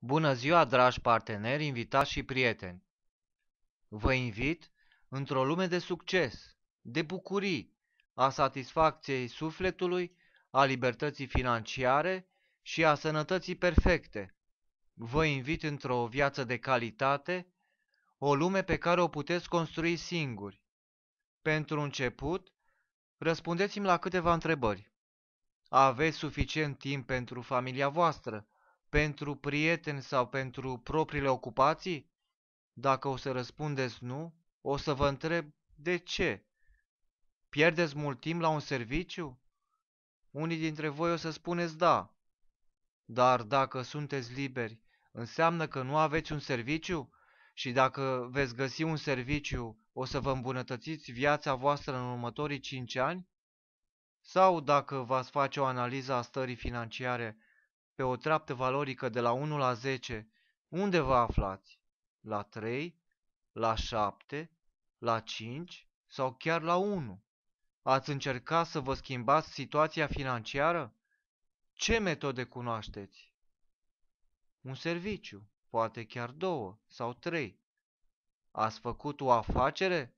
Bună ziua, dragi parteneri, invitați și prieteni! Vă invit într-o lume de succes, de bucurii, a satisfacției sufletului, a libertății financiare și a sănătății perfecte. Vă invit într-o viață de calitate, o lume pe care o puteți construi singuri. Pentru început, răspundeți-mi la câteva întrebări. Aveți suficient timp pentru familia voastră, pentru prieteni sau pentru propriile ocupații? Dacă o să răspundeți nu, o să vă întreb de ce. Pierdeți mult timp la un serviciu? Unii dintre voi o să spuneți da. Dar dacă sunteți liberi, înseamnă că nu aveți un serviciu? Și dacă veți găsi un serviciu, o să vă îmbunătățiți viața voastră în următorii 5 ani? Sau dacă v-ați face o analiză a stării financiare pe o treaptă valorică de la 1 la 10, unde vă aflați? La 3? La 7? La 5? Sau chiar la 1? Ați încercat să vă schimbați situația financiară? Ce metode cunoașteți? Un serviciu, poate chiar 2 sau 3. Ați făcut o afacere?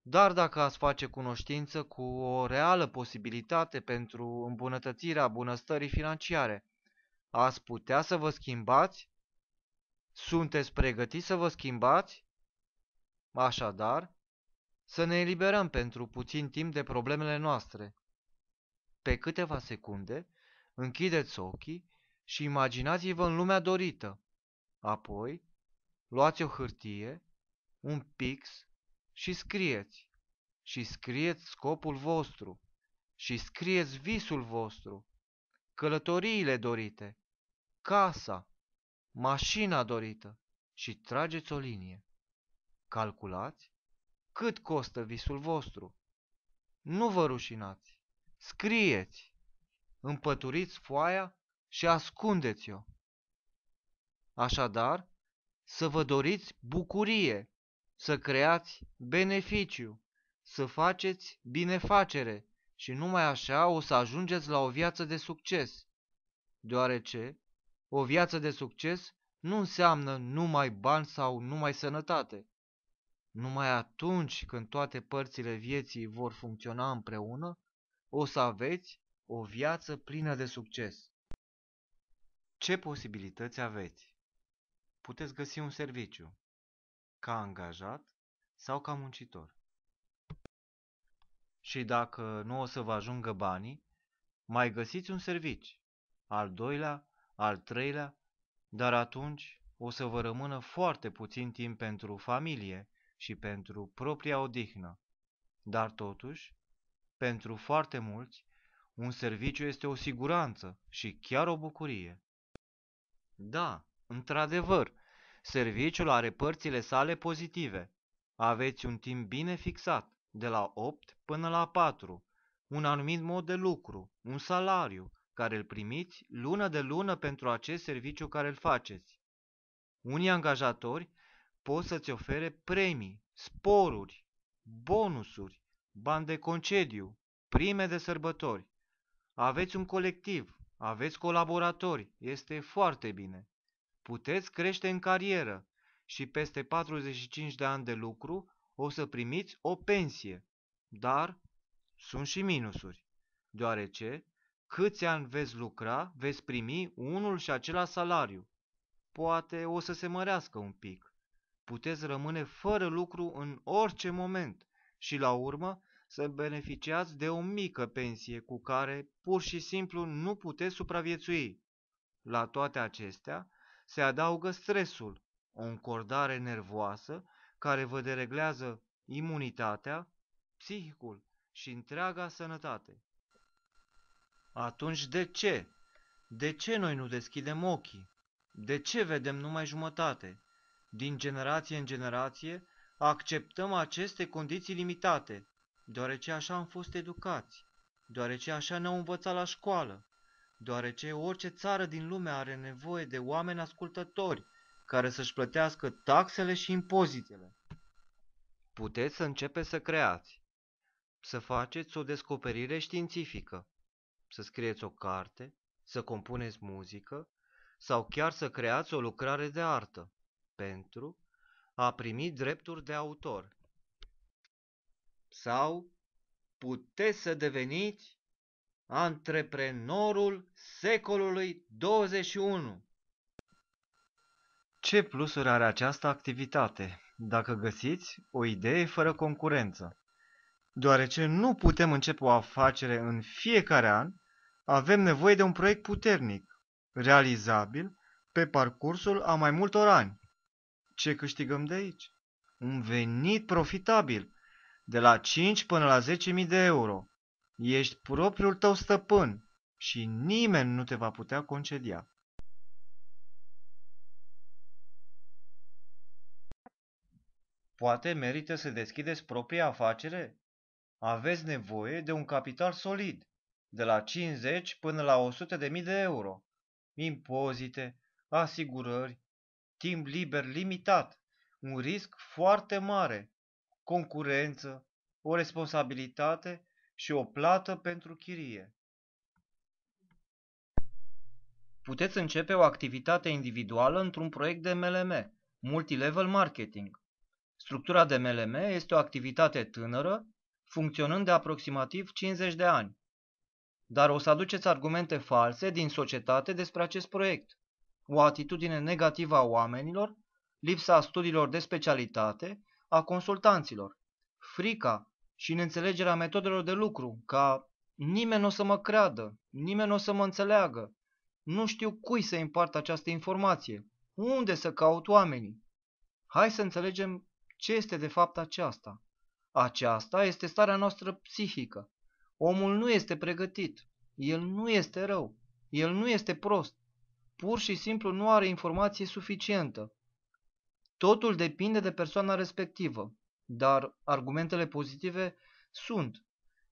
Dar dacă ați face cunoștință cu o reală posibilitate pentru îmbunătățirea bunăstării financiare, ați putea să vă schimbați? Sunteți pregătiți să vă schimbați? Așadar, să ne eliberăm pentru puțin timp de problemele noastre. Pe câteva secunde, închideți ochii și imaginați-vă în lumea dorită. Apoi, luați o hârtie, un pix și scrieți. Și scrieți scopul vostru. Și scrieți visul vostru, călătoriile dorite, casa, mașina dorită și trageți o linie. Calculați cât costă visul vostru. Nu vă rușinați. Scrieți. Împăturiți foaia și ascundeți-o. Așadar, să vă doriți bucurie, să creați beneficiu, să faceți binefacere și numai așa o să ajungeți la o viață de succes. Deoarece o viață de succes nu înseamnă numai bani sau numai sănătate. Numai atunci când toate părțile vieții vor funcționa împreună, o să aveți o viață plină de succes. Ce posibilități aveți? Puteți găsi un serviciu, ca angajat sau ca muncitor. Și dacă nu o să vă ajungă banii, mai găsiți un serviciu, al doilea, al treilea, dar atunci o să vă rămână foarte puțin timp pentru familie și pentru propria odihnă. Dar totuși, pentru foarte mulți, un serviciu este o siguranță și chiar o bucurie. Da, într-adevăr, serviciul are părțile sale pozitive. Aveți un timp bine fixat, de la 8 până la 4, un anumit mod de lucru, un salariu, care îl primiți lună de lună pentru acest serviciu care îl faceți. Unii angajatori pot să-ți ofere premii, sporuri, bonusuri, bani de concediu, prime de sărbători. Aveți un colectiv, aveți colaboratori, este foarte bine. Puteți crește în carieră și peste 45 de ani de lucru o să primiți o pensie. Dar sunt și minusuri, deoarece câți ani veți lucra, veți primi unul și același salariu. Poate o să se mărească un pic. Puteți rămâne fără lucru în orice moment și la urmă să beneficiați de o mică pensie cu care pur și simplu nu puteți supraviețui. La toate acestea se adaugă stresul, o încordare nervoasă care vă dereglează imunitatea, psihicul și întreaga sănătate. Atunci de ce? De ce noi nu deschidem ochii? De ce vedem numai jumătate? Din generație în generație acceptăm aceste condiții limitate, deoarece așa am fost educați, deoarece așa ne-au învățat la școală, deoarece orice țară din lume are nevoie de oameni ascultători care să-și plătească taxele și impozitele. Puteți să începeți să creați, să faceți o descoperire științifică, să scrieți o carte, să compuneți muzică, sau chiar să creați o lucrare de artă pentru a primi drepturi de autor. Sau puteți să deveniți antreprenorul secolului 21. Ce plusuri are această activitate, dacă găsiți o idee fără concurență? Deoarece nu putem începe o afacere în fiecare an, avem nevoie de un proiect puternic, realizabil pe parcursul a mai multor ani. Ce câștigăm de aici? Un venit profitabil, de la 5 până la 10.000 de euro. Ești propriul tău stăpân și nimeni nu te va putea concedia. Poate merită să deschideți propria afacere? Aveți nevoie de un capital solid, de la 50 până la 100.000 de euro, impozite, asigurări, timp liber limitat, un risc foarte mare, concurență, o responsabilitate și o plată pentru chirie. Puteți începe o activitate individuală într-un proiect de MLM, Multilevel Marketing. Structura de MLM este o activitate tânără, funcționând de aproximativ 50 de ani. Dar o să aduceți argumente false din societate despre acest proiect. O atitudine negativă a oamenilor, lipsa studiilor de specialitate, a consultanților, frica și neînțelegerea metodelor de lucru, ca nimeni nu o să mă creadă, nimeni nu o să mă înțeleagă, nu știu cui să împart această informație, unde să caut oamenii. Hai să înțelegem ce este de fapt aceasta. Aceasta este starea noastră psihică. Omul nu este pregătit, el nu este rău, el nu este prost, pur și simplu nu are informație suficientă. Totul depinde de persoana respectivă, dar argumentele pozitive sunt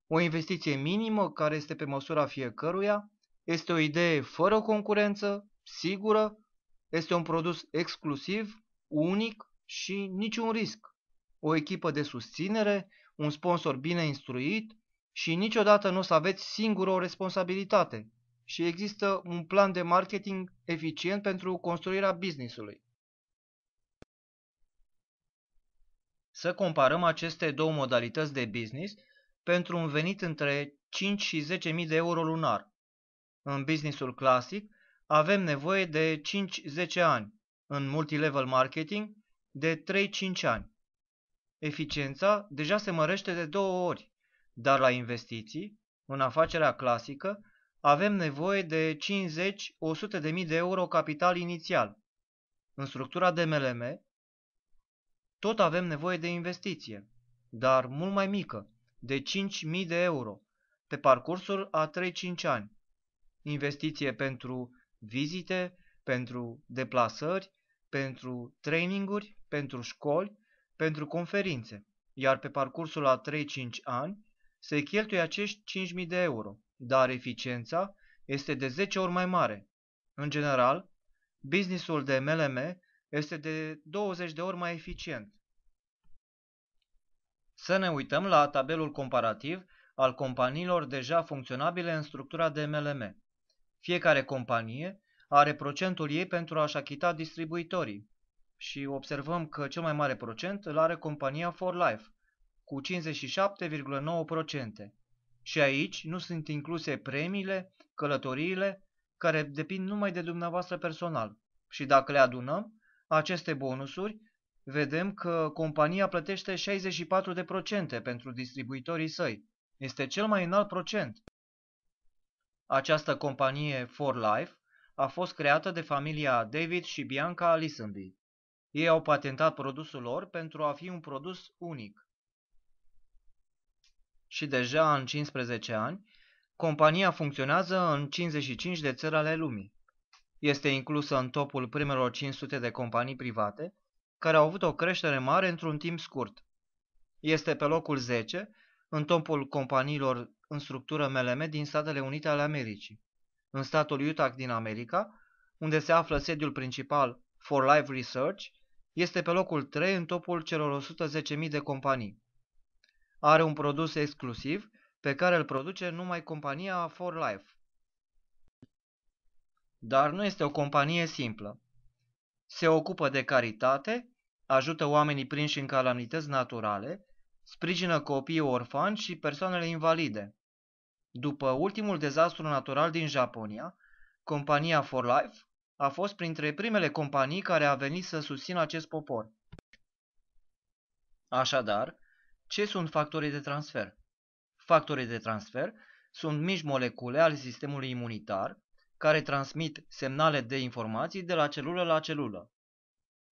o investiție minimă care este pe măsura fiecăruia, este o idee fără concurență, sigură, este un produs exclusiv, unic și niciun risc, o echipă de susținere, un sponsor bine instruit și niciodată nu o să aveți singur o responsabilitate și există un plan de marketing eficient pentru construirea business-ului. Să comparăm aceste două modalități de business pentru un venit între 5 și 10.000 de euro lunar. În businessul clasic avem nevoie de 5-10 ani, în multilevel marketing de 3-5 ani. Eficiența deja se mărește de 2 ori, dar la investiții, în afacerea clasică, avem nevoie de 50-100 de mii de euro capital inițial. În structura de MLM, tot avem nevoie de investiție, dar mult mai mică, de 5.000 de euro, pe parcursul a 3-5 ani. Investiție pentru vizite, pentru deplasări, pentru traininguri, pentru școli, pentru conferințe, iar pe parcursul a 3-5 ani se cheltuie acești 5.000 de euro, dar eficiența este de 10 ori mai mare. În general, businessul de MLM este de 20 de ori mai eficient. Să ne uităm la tabelul comparativ al companiilor deja funcționabile în structura de MLM. Fiecare companie are procentul ei pentru a-și achita distribuitorii și observăm că cel mai mare procent îl are compania For Life, cu 57,9%. Și aici nu sunt incluse premiile, călătoriile, care depind numai de dumneavoastră personal. Și dacă le adunăm, aceste bonusuri, vedem că compania plătește 64% pentru distribuitorii săi. Este cel mai înalt procent. Această companie For Life a fost creată de familia David și Bianca Lisenby. Ei au patentat produsul lor pentru a fi un produs unic. Și deja în 15 ani, compania funcționează în 55 de țări ale lumii. Este inclusă în topul primelor 500 de companii private care au avut o creștere mare într-un timp scurt. Este pe locul 10 în topul companiilor în structură MLM din Statele Unite ale Americii. În statul Utah din America, unde se află sediul principal For Life Research, este pe locul 3 în topul celor 110.000 de companii. Are un produs exclusiv pe care îl produce numai compania For Life. dar nu este o companie simplă. Se ocupă de caritate, ajută oamenii prinși în calamități naturale, sprijină copiii orfani și persoanele invalide. După ultimul dezastru natural din Japonia, compania For Life a fost printre primele companii care a venit să susțină acest popor. Așadar, ce sunt factorii de transfer? Factorii de transfer sunt mici molecule ale sistemului imunitar care transmit semnale de informații de la celulă la celulă.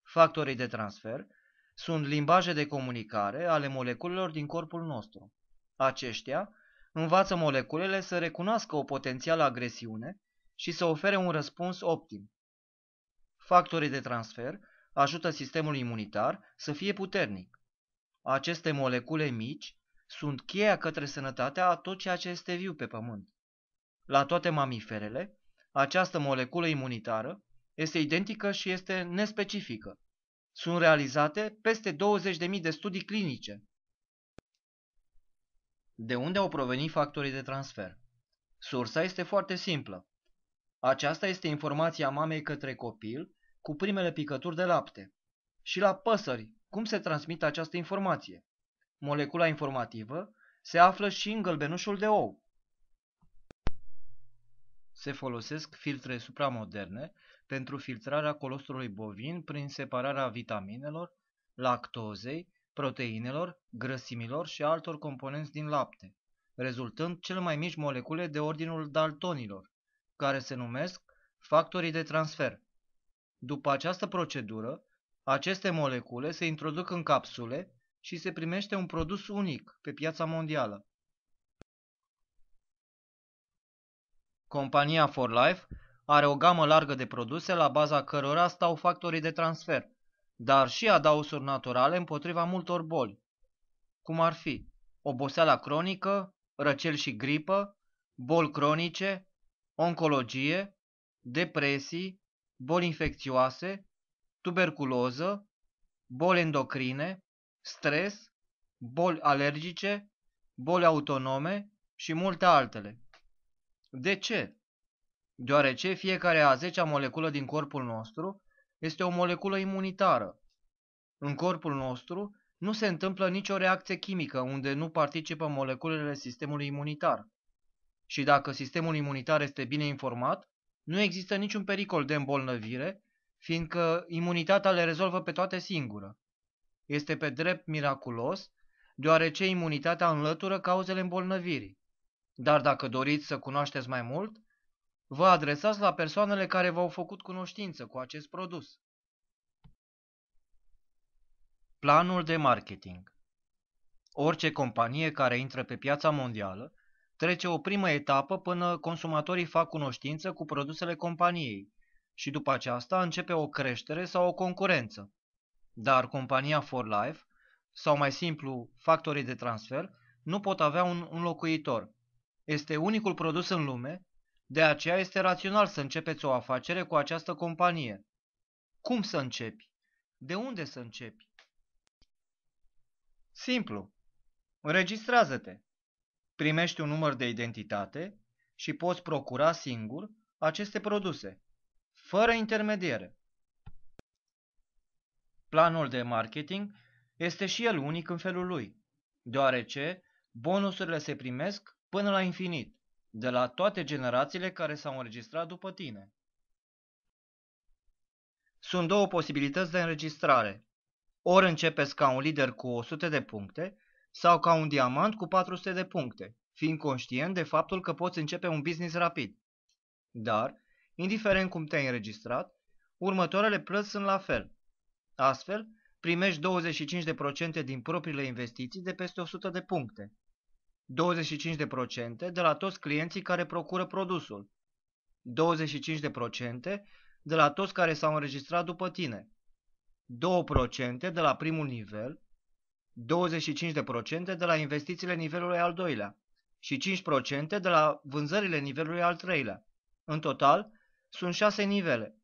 Factorii de transfer sunt limbaje de comunicare ale moleculelor din corpul nostru. Aceștia învață moleculele să recunoască o potențială agresiune și să ofere un răspuns optim. Factorii de transfer ajută sistemul imunitar să fie puternic. Aceste molecule mici sunt cheia către sănătatea a tot ceea ce este viu pe pământ. La toate mamiferele, această moleculă imunitară este identică și este nespecifică. Sunt realizate peste 20.000 de studii clinice. De unde au provenit factorii de transfer? Sursa este foarte simplă. Aceasta este informația mamei către copil cu primele picături de lapte. Și la păsări, cum se transmite această informație? Molecula informativă se află și în gălbenușul de ou. Se folosesc filtre supramoderne pentru filtrarea colostrului bovin prin separarea vitaminelor, lactozei, proteinelor, grăsimilor și altor componenți din lapte, rezultând cele mai mici molecule de ordinul daltonilor, care se numesc factorii de transfer. După această procedură, aceste molecule se introduc în capsule și se primește un produs unic pe piața mondială. Compania For Life are o gamă largă de produse la baza cărora stau factorii de transfer, dar și adaosuri naturale împotriva multor boli, cum ar fi oboseala cronică, răceli și gripă, boli cronice, oncologie, depresii, boli infecțioase, tuberculoză, boli endocrine, stres, boli alergice, boli autonome și multe altele. De ce? Deoarece fiecare a 10-a moleculă din corpul nostru este o moleculă imunitară. În corpul nostru nu se întâmplă nicio reacție chimică unde nu participă moleculele sistemului imunitar. Și dacă sistemul imunitar este bine informat, nu există niciun pericol de îmbolnăvire, fiindcă imunitatea le rezolvă pe toate singură. Este pe drept miraculos, deoarece imunitatea înlătură cauzele îmbolnăvirii. Dar dacă doriți să cunoașteți mai mult, vă adresați la persoanele care v-au făcut cunoștință cu acest produs. Planul de marketing. Orice companie care intră pe piața mondială trece o primă etapă până consumatorii fac cunoștință cu produsele companiei și după aceasta începe o creștere sau o concurență. Dar compania For Life, sau mai simplu factorii de transfer, nu pot avea un înlocuitor. Este unicul produs în lume, de aceea este rațional să începeți o afacere cu această companie. Cum să începi? De unde să începi? Simplu. Înregistrează-te. Primești un număr de identitate și poți procura singur aceste produse, fără intermediere. Planul de marketing este și el unic în felul lui, deoarece bonusurile se primesc până la infinit, de la toate generațiile care s-au înregistrat după tine. Sunt două posibilități de înregistrare. Ori începeți ca un lider cu 100 de puncte sau ca un diamant cu 400 de puncte, fiind conștient de faptul că poți începe un business rapid. Dar, indiferent cum te-ai înregistrat, următoarele plăți sunt la fel. Astfel, primești 25% din propriile investiții de peste 100 de puncte, 25% de la toți clienții care procură produsul, 25% de la toți care s-au înregistrat după tine, 2% de la primul nivel, 25% de la investițiile nivelului al doilea și 5% de la vânzările nivelului al treilea. În total, sunt 6 nivele.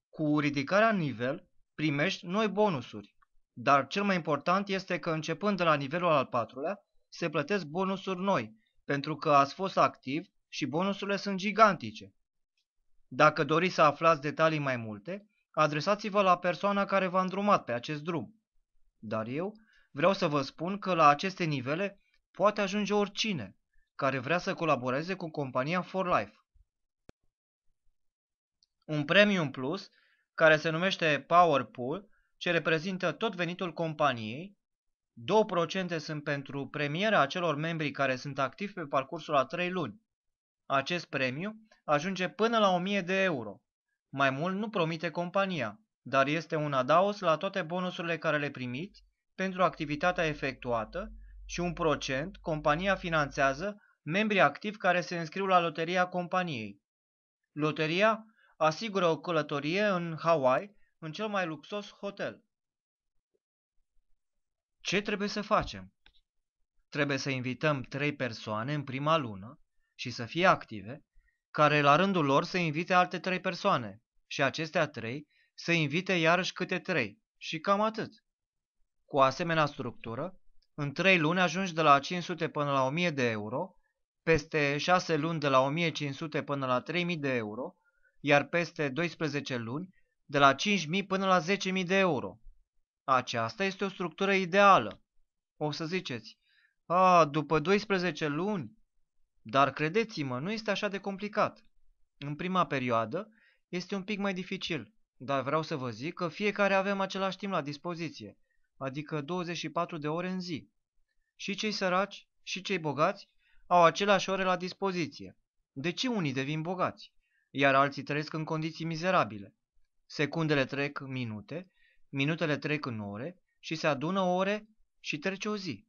Cu ridicarea în nivel, primești noi bonusuri, dar cel mai important este că începând de la nivelul al patrulea, se plătesc bonusuri noi, pentru că ați fost activ și bonusurile sunt gigantice. Dacă doriți să aflați detalii mai multe, adresați-vă la persoana care v-a îndrumat pe acest drum. Dar eu vreau să vă spun că la aceste nivele poate ajunge oricine care vrea să colaboreze cu compania For Life. Un Premium Plus, care se numește Power Pool, ce reprezintă tot venitul companiei, 2% sunt pentru premiera acelor membri care sunt activi pe parcursul a 3 luni. Acest premiu ajunge până la 1000 de euro. Mai mult nu promite compania, dar este un adaos la toate bonusurile care le primiți pentru activitatea efectuată și 1% compania finanțează membrii activi care se înscriu la loteria companiei. Loteria asigură o călătorie în Hawaii, în cel mai luxos hotel. Ce trebuie să facem? Trebuie să invităm 3 persoane în prima lună și să fie active, care la rândul lor să invite alte 3 persoane și acestea 3 să invite iarăși câte 3 și cam atât. Cu o asemenea structură, în 3 luni ajungi de la 500 până la 1000 de euro, peste 6 luni de la 1500 până la 3000 de euro, iar peste 12 luni de la 5000 până la 10.000 de euro. Aceasta este o structură ideală. O să ziceți, după 12 luni? Dar credeți-mă, nu este așa de complicat. În prima perioadă este un pic mai dificil, dar vreau să vă zic că fiecare avem același timp la dispoziție, adică 24 de ore în zi. Și cei săraci și cei bogați au aceleași ore la dispoziție. De ce unii devin bogați, iar alții trăiesc în condiții mizerabile? Secundele trec minute, minutele trec în ore și se adună ore și trece o zi.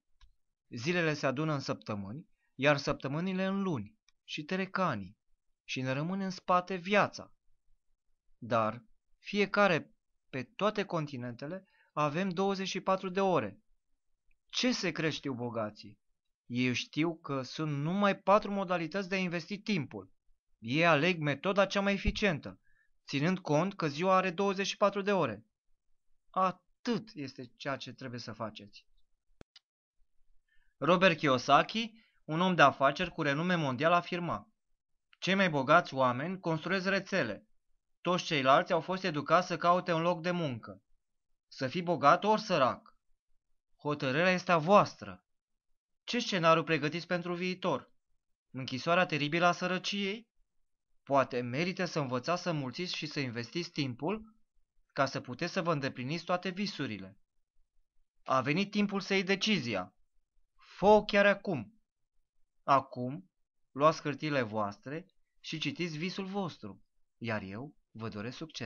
Zilele se adună în săptămâni, iar săptămânile în luni și trec ani și ne rămâne în spate viața. Dar fiecare pe toate continentele avem 24 de ore. Ce secret știu bogații? Ei știu că sunt numai 4 modalități de a investi timpul. Ei aleg metoda cea mai eficientă, ținând cont că ziua are 24 de ore. Atât este ceea ce trebuie să faceți. Robert Kiyosaki, un om de afaceri cu renume mondial, afirma: cei mai bogați oameni construiesc rețele. Toți ceilalți au fost educați să caute un loc de muncă. Să fii bogat ori sărac. Hotărârea este a voastră. Ce scenariu pregătiți pentru viitor? Închisoarea teribilă a sărăciei? Poate merită să învățați să mulțiți și să investiți timpul ca să puteți să vă îndepliniți toate visurile. A venit timpul să iei decizia. Fă-o chiar acum. Acum, luați hârtiile voastre și citiți visul vostru, iar eu vă doresc succes.